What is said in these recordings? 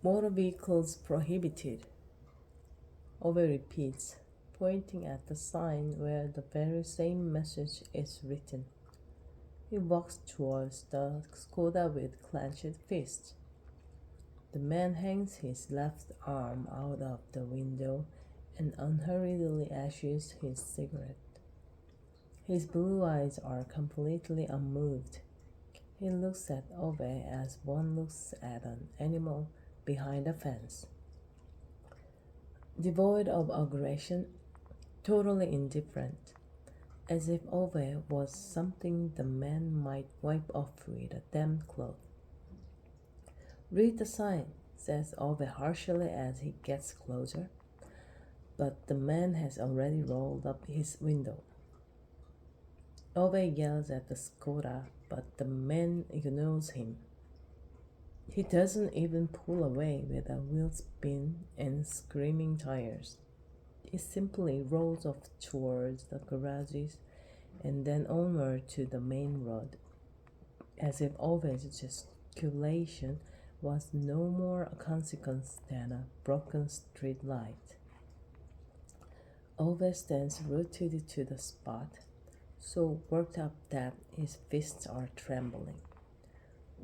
Motor vehicles prohibited, Ove repeats, pointing at the sign where the very same message is written. He walks towards the Skoda with clenched fists. The man hangs his left arm out of the window and unhurriedly ashes his cigarette. His blue eyes are completely unmoved. He looks at Ove as one looks at an animal behind a fence. Devoid of aggression, totally indifferent, as if Ove was something the man might wipe off with a damp cloth. Read the sign, says Ove harshly as he gets closer, but the man has already rolled up his window. Ove yells at the Skoda, but the man ignores him. He doesn't even pull away with a wheel spin and screaming tires. He simply rolls off towards the garages and then onward to the main road, as if Ove's gesticulation was no more a consequence than a broken street light. Ove stands rooted to the spot, so worked up that his fists are trembling.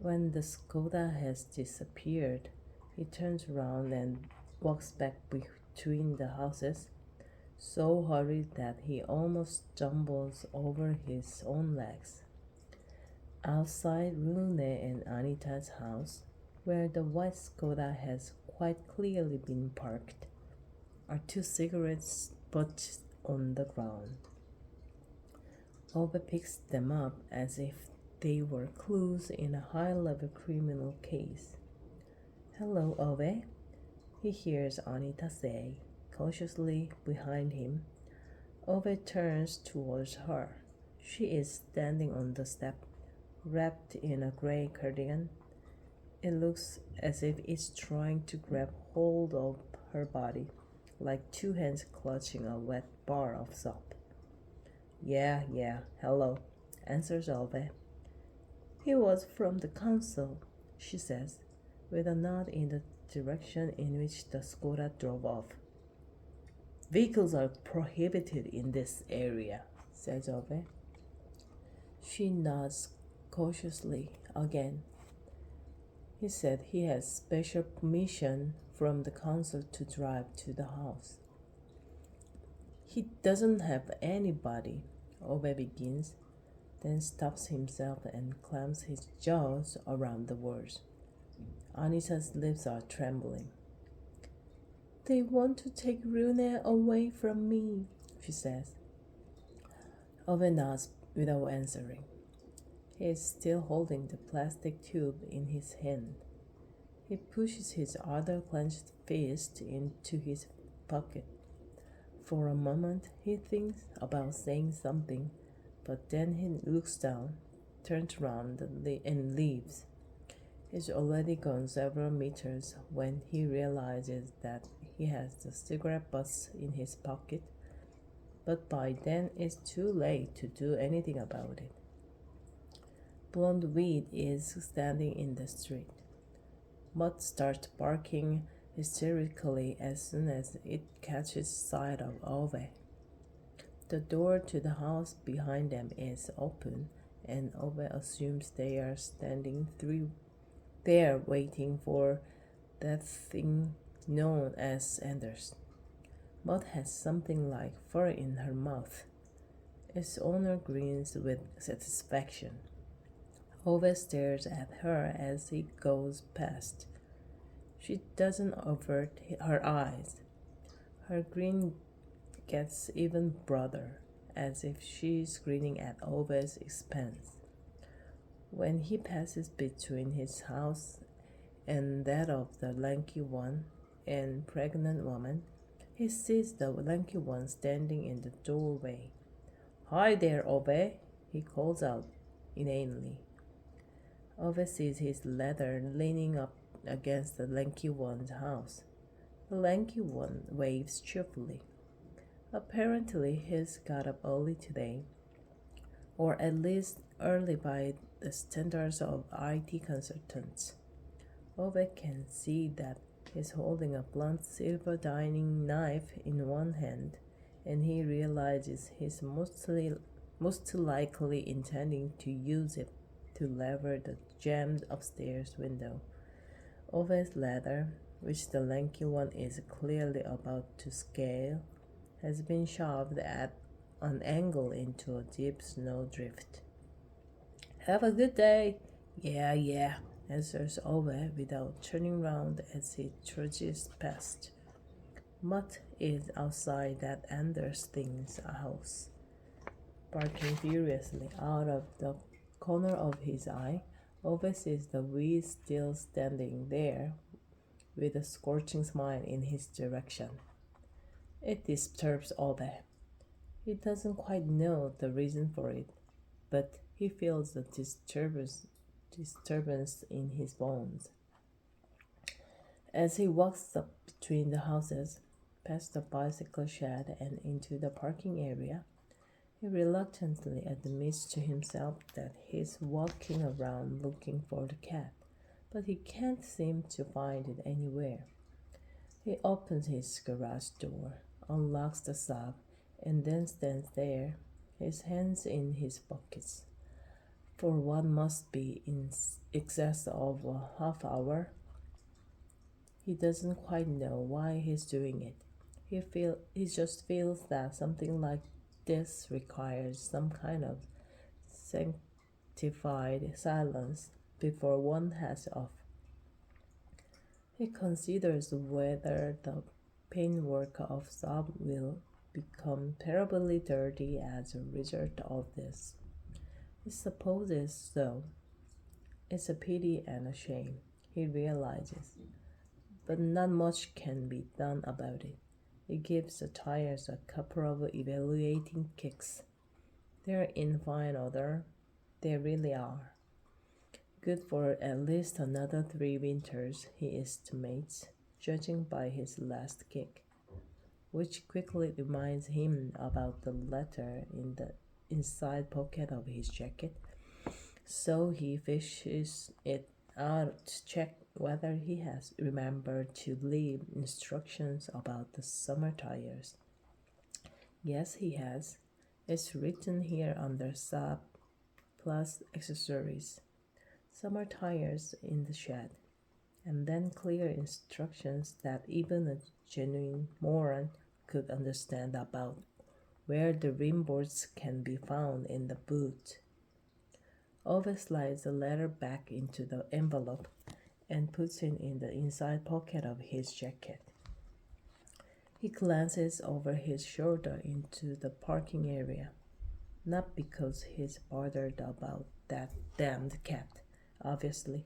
When the Skoda has disappeared, he turns around and walks back between the houses, so hurried that he almost stumbles over his own legs. Outside Rune and Anita's house, where the white Skoda has quite clearly been parked, are two cigarette butts on the ground. Ove picks them up as if they were clues in a high-level criminal case. "Hello, Ove," he hears Anita say, cautiously behind him. Ove turns towards her. She is standing on the step, wrapped in a gray cardigan. It looks as if it's trying to grab hold of her body, like two hands clutching a wet bar of soap. Yeah, hello," answers Ove. "He was from the council," she says, with a nod in the direction in which the Skoda drove off. "Vehicles are prohibited in this area," says Ove. She nods cautiously again. "He said he has special permission from the council to drive to the house." "He doesn't have anybody," Ove begins, then stops himself and clamps his jaws around the words. Anita's lips are trembling. "They want to take Rune away from me," she says. Ove nods without answering. He is still holding the plastic tube in his hand. He pushes his other clenched fist into his pocket. For a moment, he thinks about saying something, but then he looks down, turns around, and leaves. He's already gone several meters when he realizes that he has the cigarette butts in his pocket, but by then it's too late to do anything about it. Blonde Weed is standing in the street. Mutt starts barking hysterically as soon as it catches sight of Ove. The door to the house behind them is open, and Ove assumes they are standing there waiting for that thing known as Anders. Mutt has something like fur in her mouth. Its owner grins with satisfaction. Ove stares at her as he goes past. She doesn't avert her eyes. Her grin gets even broader, as if she's grinning at Ove's expense. When he passes between his house and that of the lanky one and pregnant woman, he sees the lanky one standing in the doorway. "Hi there, Ove," he calls out inanely. Ove sees his ladder leaning up against the lanky one's house. The lanky one waves cheerfully. Apparently, he's got up early today, or at least early by the standards of IT consultants. Ove can see that He's holding a blunt silver dining knife in one hand, and he realizes he's most likely intending to use it to lever the jammed upstairs window. Ove's ladder, which the lanky one is clearly about to scale, has been shoved at an angle into a deep snowdrift. Have a good day. Yeah, yeah, answers Ove without turning round as he trudges past. Mutt is outside that Anders thing's house, barking furiously out of the corner of his eye. Ove sees the weed still standing there with a scorching smile in his direction. It disturbs Ove. He doesn't quite know the reason for it, but he feels the disturbance in his bones. As he walks up between the houses, past the bicycle shed and into the parking area, he reluctantly admits to himself that he's walking around looking for the cat, but he can't seem to find it anywhere. He opens his garage door, unlocks the Saab, and then stands there, his hands in his pockets. For what must be in excess of a half hour, he doesn't quite know why he's doing it. He just feels that something like this requires some kind of sanctified silence before one has off. He considers whether the paintwork of Saab will become terribly dirty as a result of this. He supposes so. It's a pity and a shame, he realizes, but not much can be done about it. He gives the tires a couple of evaluating kicks. They're in fine order, they really are. Good for at least another 3 winters, he estimates, judging by his last kick, which quickly reminds him about the letter in the inside pocket of his jacket. So he fishes it out to check whether he has remembered to leave instructions about the summer tires. Yes, he has. It's written here under Saab plus accessories. Summer tires in the shed, and then clear instructions that even a genuine moron could understand about where the rim boards can be found in the boot. Ove slides the letter back into the envelope and puts it in the inside pocket of his jacket. He glances over his shoulder into the parking area, not because he's bothered about that damned cat, obviously.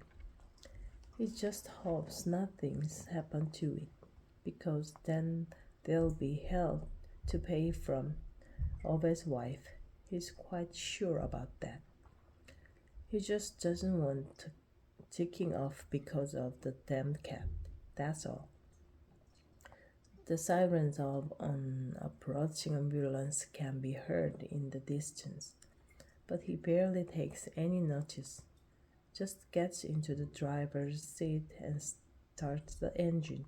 He just hopes nothing's happened to it, because then there'll be hell to pay from Ove's wife. He's quite sure about that. He just doesn't want ticking off because of the damned cat. That's all. The sirens of an approaching ambulance can be heard in the distance, but he barely takes any notice, just gets into the driver's seat and starts the engine,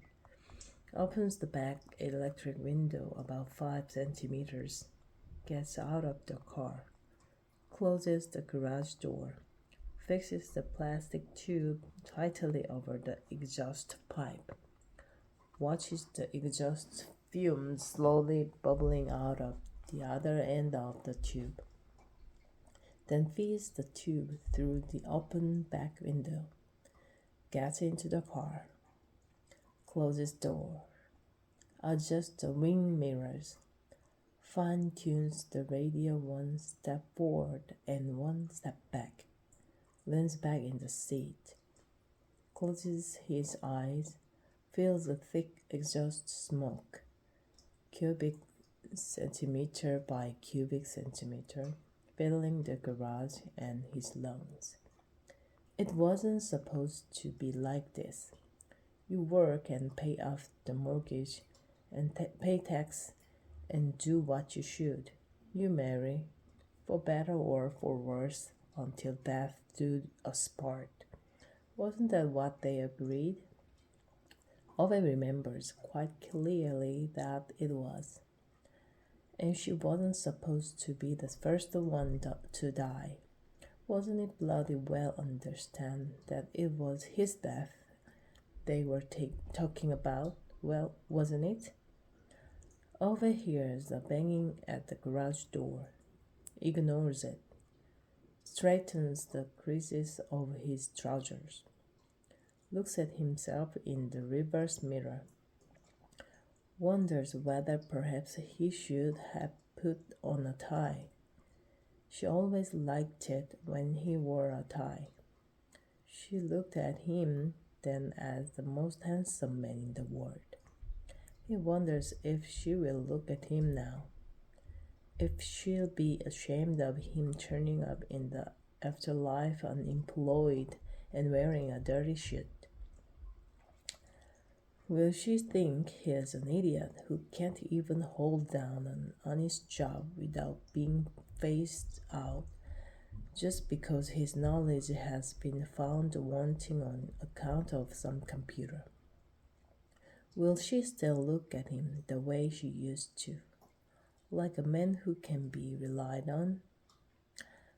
opens the back electric window about 5 centimeters, gets out of the car, closes the garage door, fixes the plastic tube tightly over the exhaust pipe, watches the exhaust fumes slowly bubbling out of the other end of the tube, then feeds the tube through the open back window, gets into the car, closes door, adjusts the wing mirrors, fine-tunes the radio 1 step forward and 1 step back, leans back in the seat, closes his eyes, feels the thick exhaust smoke, cubic centimeter by cubic centimeter, filling the garage and his lungs. It wasn't supposed to be like this. You work and pay off the mortgage and pay tax and do what you should. You marry, for better or for worse, until death do us part. Wasn't that what they agreed? Ove remembers quite clearly that it was, and she wasn't supposed to be the first one to die. Wasn't it bloody well understand that it was his death they were talking about? Well, wasn't it? Overhears the banging at the garage door, ignores it, straightens the creases of his trousers, looks at himself in the reverse mirror, wonders whether perhaps he should have put on a tie. She always liked it when he wore a tie. She looked at him then as the most handsome man in the world. He wonders if she will look at him now, if she'll be ashamed of him turning up in the afterlife unemployed and wearing a dirty suit. Will she think he is an idiot who can't even hold down an honest job without being phased out just because his knowledge has been found wanting on account of some computer? Will she still look at him the way she used to, like a man who can be relied on?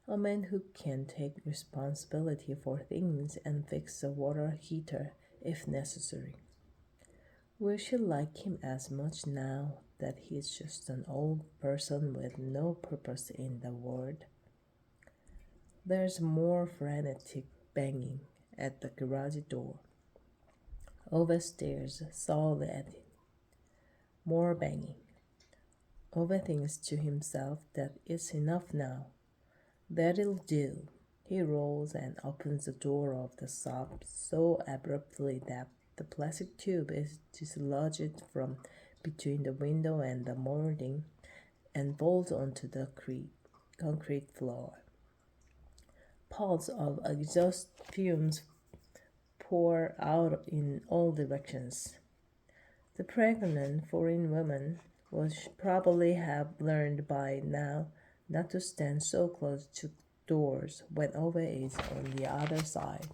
A man who can take responsibility for things and fix a water heater if necessary. Will she like him as much now that he's just an old person with no purpose in the world? There's more frenetic banging at the garage door. Ove stares sourly at it. More banging. Ove thinks to himself that it's enough now. That'll do. He rolls and opens the door of the shop so abruptly that the plastic tube is dislodged from between the window and the molding and falls onto the concrete floor. Pods of exhaust fumes pour out in all directions. The pregnant foreign woman would probably have learned by now not to stand so close to doors when Ove is on the other side.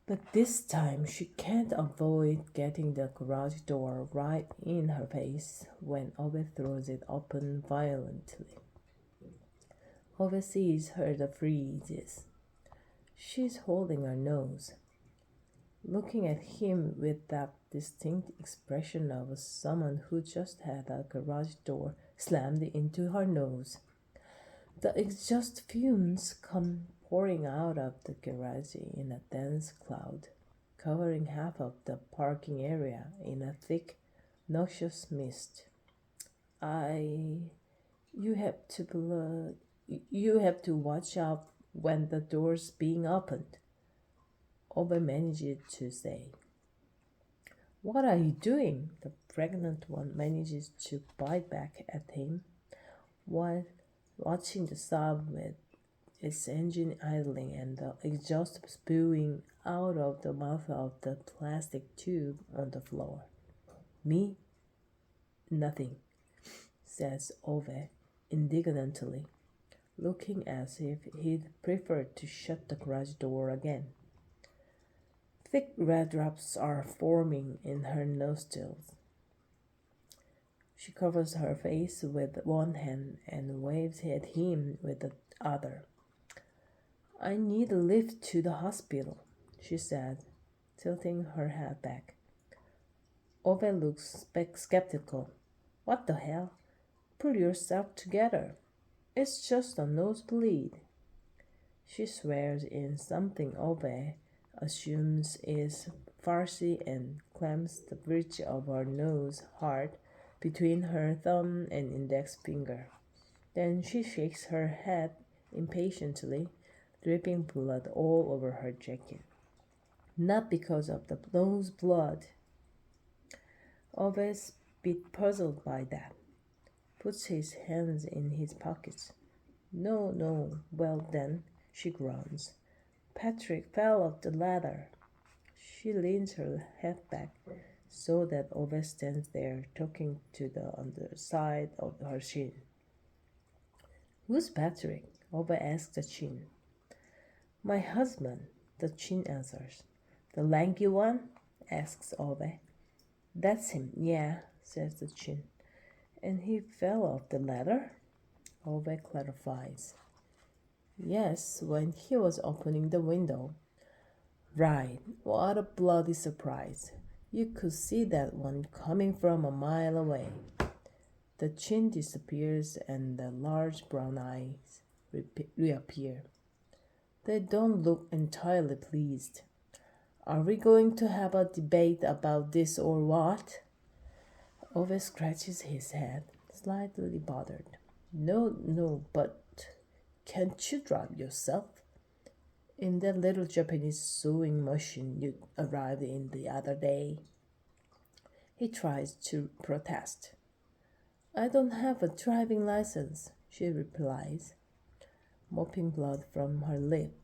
But this time she can't avoid getting the garage door right in her face when Ove throws it open violently. Ove sees her the freezes. She's holding her nose, looking at him with that distinct expression of someone who just had a garage door slammed into her nose. The exhaust fumes come pouring out of the garage in a dense cloud, covering half of the parking area in a thick, noxious mist. I. You have to you have to watch out when the door's being opened, Ove managed to say. What are you doing? The pregnant one manages to bite back at him while watching the Saab with its engine idling and the exhaust spewing out of the mouth of the plastic tube on the floor. Me? Nothing, says Ove indignantly, looking as if he'd prefer to shut the garage door again. Thick red drops are forming in her nostrils. She covers her face with one hand and waves at him with the other. I need a lift to the hospital, she said, tilting her head back. Ove looks skeptical. What the hell? Pull yourself together. It's just a nosebleed. She swears in something Ove assumes is Farsi and clamps the bridge of her nose hard between her thumb and index finger. Then she shakes her head impatiently, dripping blood all over her jacket. Not because of the nose blood. Ove's bit puzzled by that. Puts his hands in his pockets. No, no. Well then, she groans. Patrick fell off the ladder. She leans her head back so that Ove stands there talking to the underside of her chin. Who's Patrick? Ove asks the chin. My husband, the chin answers. The lanky one? asks Ove. That's him, yeah, says the chin. And he fell off the ladder? Ove clarifies. Yes, when he was opening the window. Right, what a bloody surprise. You could see that one coming from a mile away. The chin disappears and the large brown eyes reappear. They don't look entirely pleased. Are we going to have a debate about this or what? Ove scratches his head, slightly bothered. No, no, but can't you drive yourself? In that little Japanese sewing machine you arrived in the other day. He tries to protest. I don't have a driving license, she replies, mopping blood from her lip.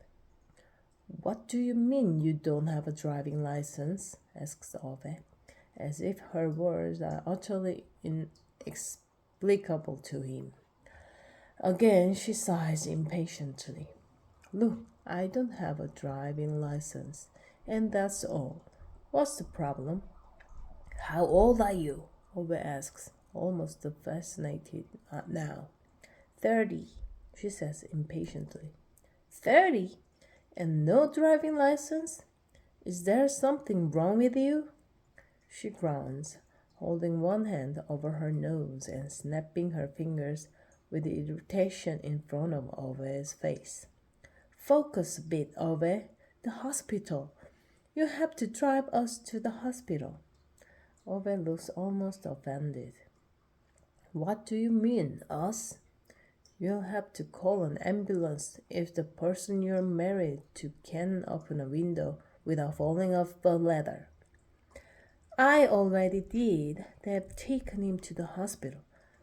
What do you mean you don't have a driving license? Asks Ove, as if her words are utterly inexplicable to him. Again she sighs impatiently. Look, I don't have a driving license, and that's all. What's the problem? How old are you? Ove asks, almost fascinated now. 30, she says impatiently. 30? And no driving license? Is there something wrong with you? She groans, holding one hand over her nose and snapping her fingers with irritation in front of Ove's face. Focus a bit, Ove. The hospital. You have to drive us to the hospital. Ove looks almost offended. What do you mean, us? You'll have to call an ambulance if the person you're married to can't open a window without falling off the ladder. I already did. They've taken him to the hospital,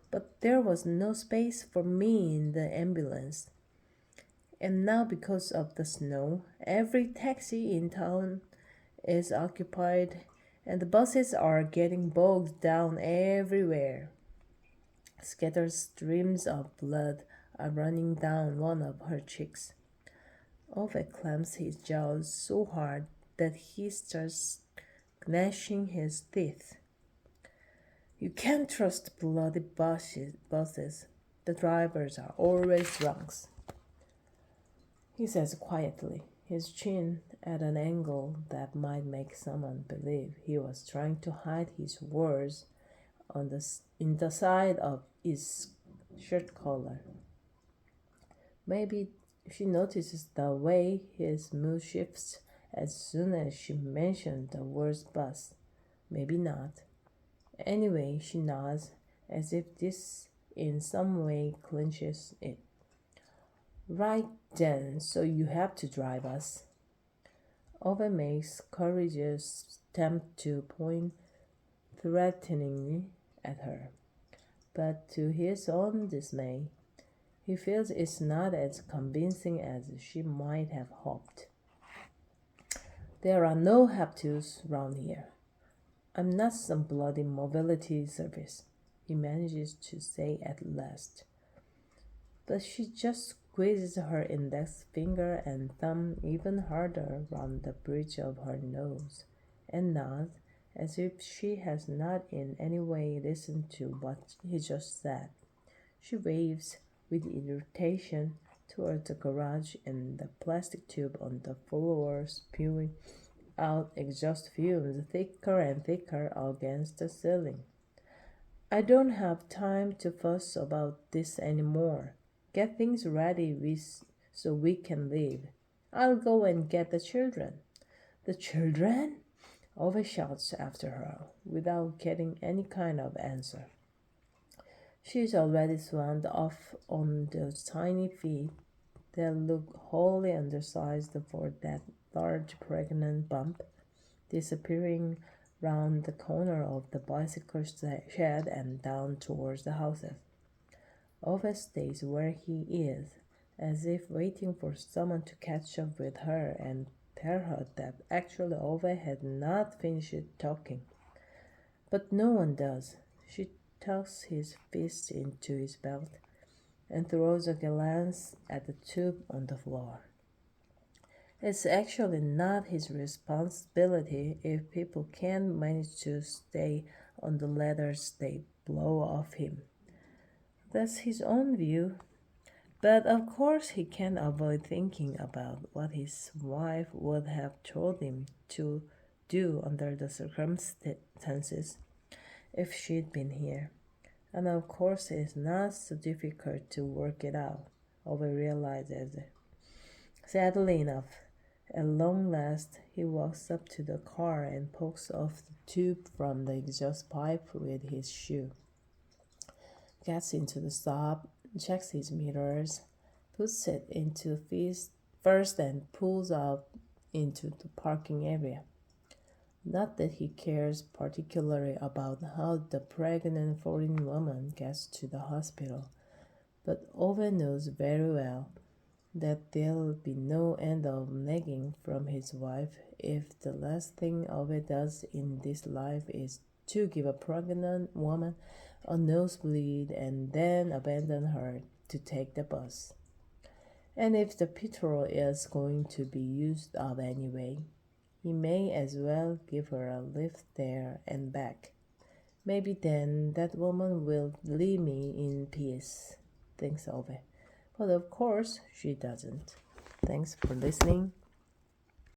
but there was no space for me in the ambulance. And now, because of the snow, every taxi in town is occupied and the buses are getting bogged down everywhere. Scattered streams of blood are running down one of her cheeks. Ove clamps his jaws so hard that he starts gnashing his teeth. You can't trust bloody buses. The drivers are always drunks, he says quietly, his chin at an angle that might make someone believe he was trying to hide his words in the side of his shirt collar. Maybe she notices the way his mood shifts as soon as she mentioned the word bus. Maybe not. Anyway, she nods as if this in some way clinches it. Right then, so you have to drive us. Ove makes courageous attempt to point threateningly at her, but to his own dismay, he feels it's not as convincing as she might have hoped. There are no have-tos round here. I'm not some bloody mobility service, he manages to say at last. But she just squeezes her index finger and thumb even harder round the bridge of her nose and nods as if she has not in any way listened to what he just said. She waves with irritation toward the garage and the plastic tube on the floor spewing out exhaust fumes thicker and thicker against the ceiling. I don't have time to fuss about this anymore. Get things ready so we can leave. I'll go and get the children. The children? Ove shouts after her without getting any kind of answer. She's already swung off on those tiny feet that look wholly undersized for that large pregnant bump, disappearing round the corner of the bicycle shed and down towards the houses. Ove stays where he is, as if waiting for someone to catch up with her and tell her that actually Ove had not finished talking. But no one does. She tucks his fist into his belt and throws a glance at the tube on the floor. It's actually not his responsibility if people can't manage to stay on the ladders they blow off him. That's his own view. But of course, he can't avoid thinking about what his wife would have told him to do under the circumstances if she'd been here. And of course, it's not so difficult to work it out, Ove realizes it. Sadly enough, at long last, he walks up to the car and pokes off the tube from the exhaust pipe with his shoe, gets into the stop, checks his meters, puts it into first and pulls out into the parking area. Not that he cares particularly about how the pregnant foreign woman gets to the hospital, but Ove knows very well that there'll be no end of nagging from his wife if the last thing Ove does in this life is to give a pregnant woman a nosebleed and then abandon her to take the bus. And if the petrol is going to be used up anyway, he may as well give her a lift there and back. Maybe then that woman will leave me in peace, thinks Ove. But of course she doesn't. Thanks for listening.